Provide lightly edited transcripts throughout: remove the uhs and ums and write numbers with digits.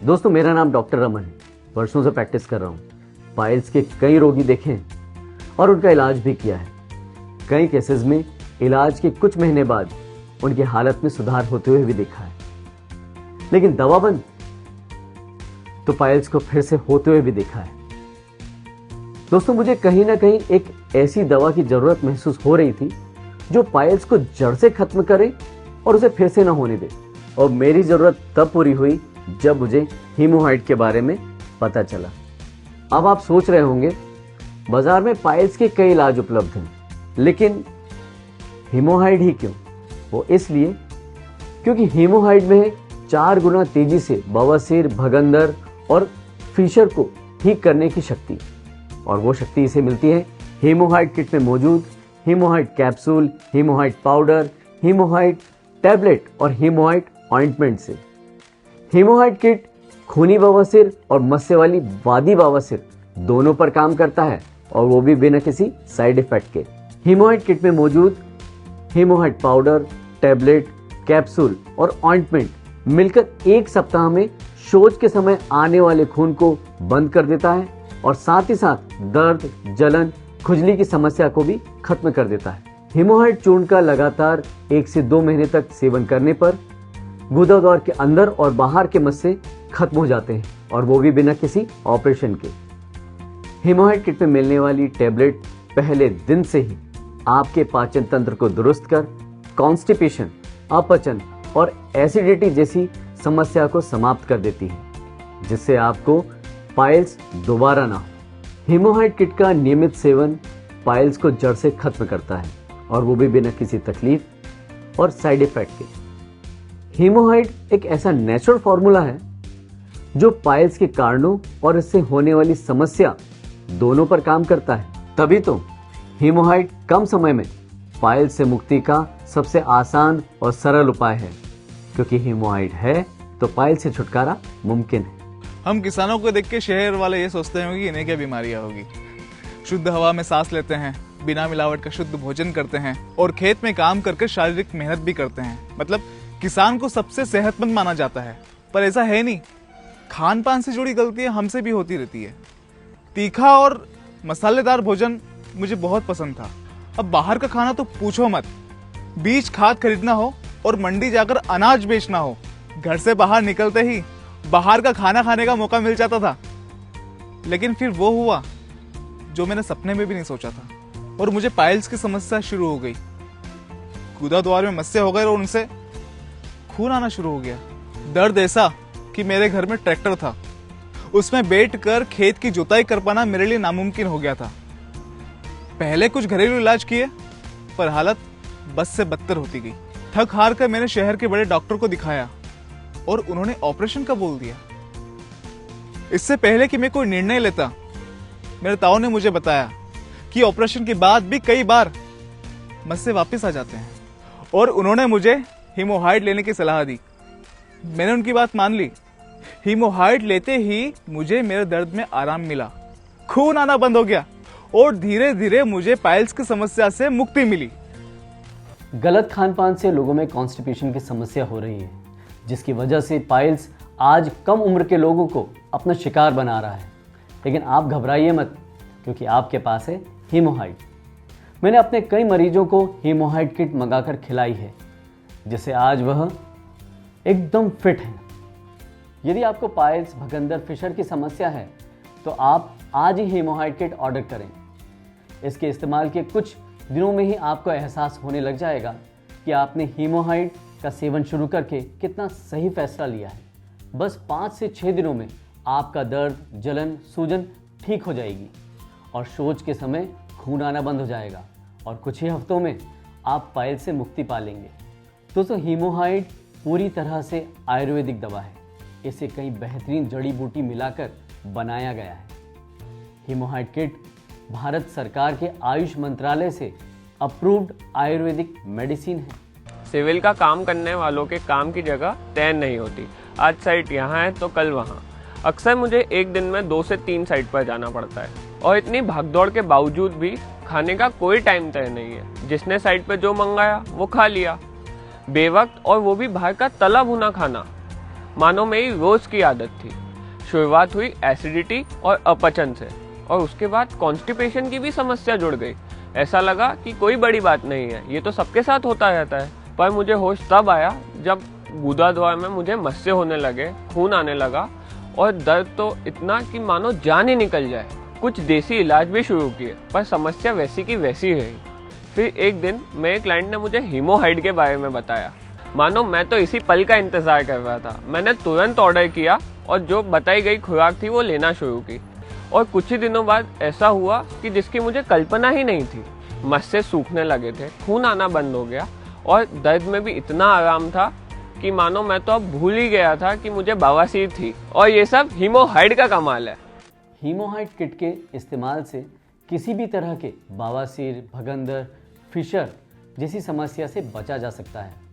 दोस्तों, मेरा नाम डॉक्टर रमन है। वर्षों से प्रैक्टिस कर रहा हूँ। पाइल्स के कई रोगी देखे हैं और उनका इलाज भी किया है। कई केसेस में इलाज के कुछ महीने बाद उनकी हालत में सुधार होते हुए भी देखा है। लेकिन दवा बंद तो पाइल्स को फिर से होते हुए भी देखा है। दोस्तों, मुझे कहीं ना कहीं एक ऐसी दवा की जरूरत महसूस हो रही थी जो पाइल्स को जड़ से खत्म करे और उसे फिर से ना होने दे। और मेरी जरूरत तब पूरी हुई जब मुझे हीमोहाइड के बारे में पता चला। अब आप सोच रहे होंगे, बाजार में पाइल्स के कई इलाज उपलब्ध हैं, लेकिन हीमोहाइड ही क्यों? वो इसलिए क्योंकि हीमोहाइड में 4 गुना तेजी से बवासीर, भगंदर और फिशर को ठीक करने की शक्ति, और वो शक्ति इसे मिलती है हीमोहाइड किट में मौजूद हीमोहाइड कैप्सूल, हीमोहाइड पाउडर, हीमोहाइड टैबलेट और हीमोहाइड ऑइंटमेंट से। हीमोहाइड किट खूनी बवासीर और मस्से वाली वादी बवासीर दोनों पर काम करता है, और वो भी बिना किसी साइड इफेक्ट के। हीमोहाइड किट में मौजूद हीमोहाइड पाउडर, टैबलेट, कैप्सूल और ऑइंटमेंट मिलकर 1 सप्ताह में शौच के समय आने वाले खून को बंद कर देता है और साथ ही साथ दर्द, जलन, खुजली की समस्या को भी खत्म कर देता है। हीमोहाइड चूर्ण का लगातार 1 से 2 महीने तक सेवन करने पर गुदाद्वार के अंदर और बाहर के मस्से खत्म हो जाते हैं, और वो भी बिना किसी ऑपरेशन के। हीमोहाइड किट में मिलने वाली टैबलेट पहले दिन से ही आपके पाचन तंत्र को दुरुस्त कर कॉन्स्टिपेशन, अपचन और एसिडिटी जैसी समस्या को समाप्त कर देती है, जिससे आपको पाइल्स दोबारा ना हो। हीमोहाइड किट का नियमित सेवन पाइल्स को जड़ से खत्म करता है, और वो भी बिना किसी तकलीफ और साइड इफेक्ट के। हीमोहाइड एक ऐसा नेचुरल फॉर्मूला है जो पाइल्स के कारणों और इससे होने वाली समस्या दोनों पर काम करता है। तभी तो हीमोहाइड कम समय में पाइल्स से मुक्ति का सबसे आसान और सरल उपाय है, क्योंकि हीमोहाइड है तो पाइल्स से छुटकारा मुमकिन है। हम किसानों को देख के शहर वाले ये सोचते होंगे कि इन्हें क्या बीमारियां होगी। शुद्ध हवा में सांस लेते हैं, बिना मिलावट का शुद्ध भोजन करते हैं और खेत में काम करके शारीरिक मेहनत भी करते हैं। मतलब किसान को सबसे सेहतमंद माना जाता है, पर ऐसा है नहीं। खान पान से जुड़ी गलतियां हमसे भी होती रहती है। तीखा और मसालेदार भोजन मुझे बहुत पसंद था। अब बाहर का खाना तो पूछो मत। बीज खाद खरीदना हो और मंडी जाकर अनाज बेचना हो, घर से बाहर निकलते ही बाहर का खाना खाने का मौका मिल जाता था। लेकिन फिर वो हुआ जो मैंने सपने में भी नहीं सोचा था, और मुझे पाइल्स की समस्या शुरू हो गई। गुदाद्वार में मस्से हो गए और उनसे खून आना शुरू हो गया। दर्द ऐसा कि मेरे घर में ट्रैक्टर था, उसमें बैठकर खेत की जुताई कर पाना मेरे लिए नामुमकिन हो गया था। पहले कुछ घरेलू इलाज किए, पर हालत बस से बदतर होती गई। थक हार कर मैंने शहर के बड़े डॉक्टर को दिखाया और उन्होंने ऑपरेशन का बोल दिया। इससे पहले कि मैं कोई निर्णय लेता, मेरे ताऊ ने मुझे बताया कि ऑपरेशन के बाद भी कई बार मस्से वापस आ जाते हैं, और उन्होंने मुझे हीमोहाइड लेने की सलाह दी। मैंने उनकी बात मान ली। हीमोहाइड लेते ही मुझे मेरे दर्द में आराम मिला, खून आना बंद हो गया और धीरे धीरे मुझे पाइल्स की समस्या से मुक्ति मिली। गलत खान पान से लोगों में कॉन्स्टिपेशन की समस्या हो रही है, जिसकी वजह से पाइल्स आज कम उम्र के लोगों को अपना शिकार बना रहा है। लेकिन आप घबराइए मत, क्योंकि आपके पास है हीमोहाइड। मैंने अपने कई मरीजों को हीमोहाइड किट मंगाकर खिलाई है, जिससे आज वह एकदम फिट है। यदि आपको पाइल्स, भगंदर, फिशर की समस्या है तो आप आज ही हीमोहाइड किट ऑर्डर करें। इसके इस्तेमाल के कुछ दिनों में ही आपको एहसास होने लग जाएगा कि आपने हीमोहाइड का सेवन शुरू करके कितना सही फैसला लिया है। बस 5 से 6 दिनों में आपका दर्द, जलन, सूजन ठीक हो जाएगी और शौच के समय खून आना बंद हो जाएगा, और कुछ ही हफ्तों में आप पाइल्स से मुक्ति पा लेंगे। दोस्तों, हीमोहाइड पूरी तरह से आयुर्वेदिक दवा है। इसे कई बेहतरीन जड़ी बूटी मिलाकर बनाया गया है। हीमोहाइड किट भारत सरकार के आयुष मंत्रालय से अप्रूव्ड आयुर्वेदिक मेडिसिन है। सिविल का काम करने वालों के काम की जगह तय नहीं होती। आज साइट यहाँ है तो कल वहाँ। अक्सर मुझे एक दिन में 2 से 3 साइट पर जाना पड़ता है, और इतनी भागदौड़ के बावजूद भी खाने का कोई टाइम तय नहीं है। जिसने साइट पर जो मंगाया वो खा लिया बेवक्त, और वो भी बाहर का तला भुना खाना। मानो मेरी रोज की आदत थी। शुरुआत हुई एसिडिटी और अपचन से, और उसके बाद कॉन्स्टिपेशन की भी समस्या जुड़ गई। ऐसा लगा कि कोई बड़ी बात नहीं है, ये तो सबके साथ होता रहता है। पर मुझे होश तब आया जब गुदाद्वार में मुझे मस्से होने लगे, खून आने लगा और दर्द तो इतना कि मानो जान ही निकल जाए। कुछ देसी इलाज भी शुरू किए, पर समस्या वैसी की वैसी रही। फिर एक दिन मेरे क्लाइंट ने मुझे हीमोहाइड के बारे में बताया। मानो मैं तो इसी पल का इंतजार कर रहा था। मैंने तुरंत ऑर्डर किया और जो बताई गई खुराक थी वो लेना शुरू की। और कुछ ही दिनों बाद ऐसा हुआ कि जिसकी मुझे कल्पना ही नहीं थी। मस्से सूखने लगे थे, खून आना बंद हो गया और दर्द में भी इतना आराम था कि मानो मैं तो अब भूल ही गया था कि मुझे बवासीर थी। और ये सब हीमोहाइड का कमाल है। हीमोहाइड किट के इस्तेमाल से किसी भी तरह के बवासीर, भगंदर, फिशर जैसी समस्या से बचा जा सकता है।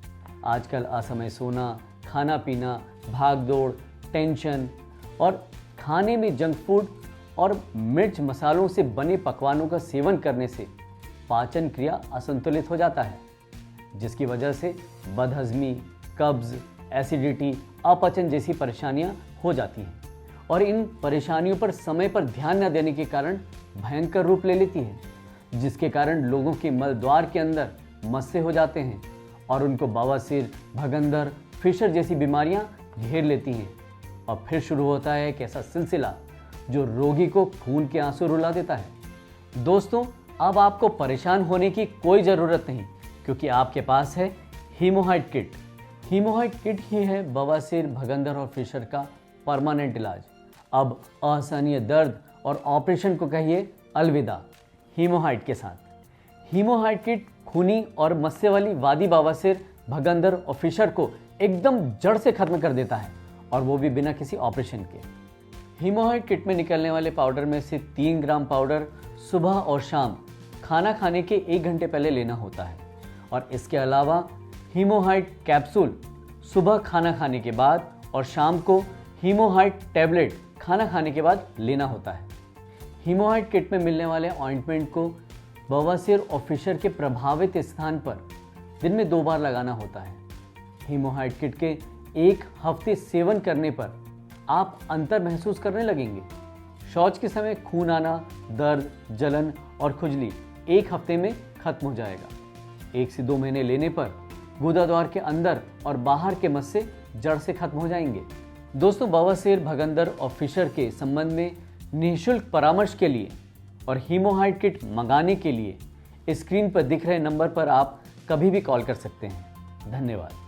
आजकल असमय सोना, खाना पीना, भाग दौड़, टेंशन और खाने में जंक फूड और मिर्च मसालों से बने पकवानों का सेवन करने से पाचन क्रिया असंतुलित हो जाता है, जिसकी वजह से बदहजमी, कब्ज, एसिडिटी, अपचन जैसी परेशानियां हो जाती हैं। और इन परेशानियों पर समय पर ध्यान न देने के कारण भयंकर रूप ले लेती है, जिसके कारण लोगों के मल द्वार के अंदर मस्से हो जाते हैं और उनको बवासीर, भगंदर, फिशर जैसी बीमारियां घेर लेती हैं। और फिर शुरू होता है एक ऐसा सिलसिला जो रोगी को खून के आंसू रुला देता है। दोस्तों, अब आपको परेशान होने की कोई ज़रूरत नहीं, क्योंकि आपके पास है हीमोहाइड किट। हीमोहाइड किट ही है बवासीर, भगंदर और फिशर का परमानेंट इलाज। अब असहनीय दर्द और ऑपरेशन को कहिए अलविदा हीमोहाइड के साथ। हीमोहाइड किट खूनी और मस्से वाली वादी बवासीर, भगंदर और फिशर को एकदम जड़ से खत्म कर देता है, और वो भी बिना किसी ऑपरेशन के। हीमोहाइड किट में निकलने वाले पाउडर में से 3 ग्राम पाउडर सुबह और शाम खाना खाने के 1 घंटे पहले लेना होता है। और इसके अलावा हीमोहाइड कैप्सूल सुबह खाना खाने के बाद और शाम को हीमोहाइड टैबलेट खाना खाने के बाद लेना होता है। हीमोहाइड किट में मिलने वाले ऑइंटमेंट को बवासीर और फिशर के प्रभावित स्थान पर दिन में 2 बार लगाना होता है। हीमोहाइड किट के 1 हफ्ते सेवन करने पर आप अंतर महसूस करने लगेंगे। शौच के समय खून आना, दर्द, जलन और खुजली 1 हफ्ते में खत्म हो जाएगा। 1 से 2 महीने लेने पर गुदाद्वार के अंदर और बाहर के मस्से जड़ से खत्म हो जाएंगे। दोस्तों, बवासीर, भगंदर और फिशर के संबंध में निःशुल्क परामर्श के लिए और हीमोहाइड किट मंगाने के लिए स्क्रीन पर दिख रहे नंबर पर आप कभी भी कॉल कर सकते हैं। धन्यवाद।